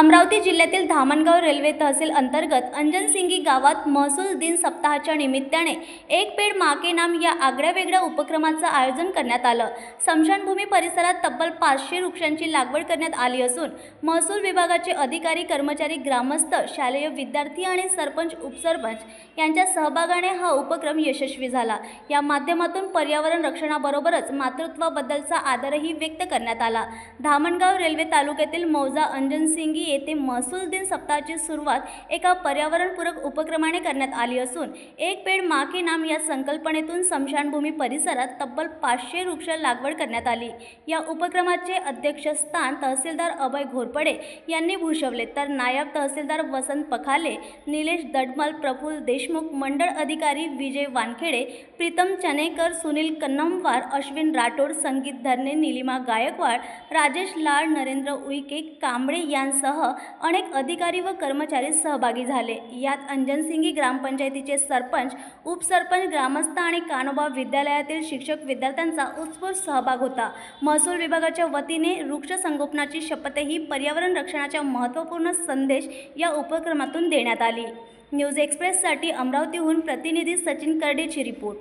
अमरावती जिल्ह्यातील धामणगाव रेल्वे तहसील अंतर्गत अंजनसिंगी गावात महसूल दिन सप्ताहाच्या निमित्ताने एक पेड़ माँ के नाम या आगळ्यावेगळ्या उपक्रमाचं आयोजन करण्यात आलं। स्मशानभूमी परिसरात तब्बल 500 वृक्षांची लागवड करण्यात आली असून महसूल विभागाचे अधिकारी, कर्मचारी, ग्रामस्थ, शालेय विद्यार्थी आणि सरपंच, उपसरपंच यांच्या सहभागाने हा उपक्रम यशस्वी झाला। या माध्यमातून पर्यावरण रक्षणाबरोबरच मातृत्वाबद्दलचा आदरही व्यक्त करण्यात आला। धामणगाव रेल्वे तालुक्यातील मौजा अंजनसिंगी येथे महसूल दिन सप्ताहाची सुरुवात एका पर्यावरणपूरक उपक्रमाने करण्यात आली असून एक पेड़ माँ के नाम या संकल्पनेतून स्मशानभूमी परिसरात तब्बल 500 वृक्ष लागवड करण्यात आली। या उपक्रमाचे अध्यक्षस्थान तहसीलदार अभय घोरपडे यांनी भूषवले, तर नायब तहसीलदार वसंत पखाले, निलेश दडमल, प्रफुल्ल देशमुख, मंडळ अधिकारी विजय वानखेडे, प्रीतम चनेकर, सुनील कन्नमवार, अश्विन राठोड, संगीत धरणे, नीलिमा गायकवाड, राजेश लाड, नरेंद्र उईके, कांबळे यांसह अनेक अधिकारी व कर्मचारी सहभागी झाले। यात अंजनसिंगी ग्रामपंचायतीचे सरपंच, उपसरपंच, ग्रामस्थ आणि कानोबा विद्यालयातील शिक्षक विद्यार्थ्यांचा उत्स्फूर्त सहभाग होता। महसूल विभागाच्या वतीने वृक्ष संगोपनाची शपथही पर्यावरण रक्षणाचा महत्त्वपूर्ण संदेश या उपक्रमातून देण्यात आली। न्यूज एक्सप्रेससाठी अमरावतीहून प्रतिनिधी सचिन करडेची रिपोर्ट।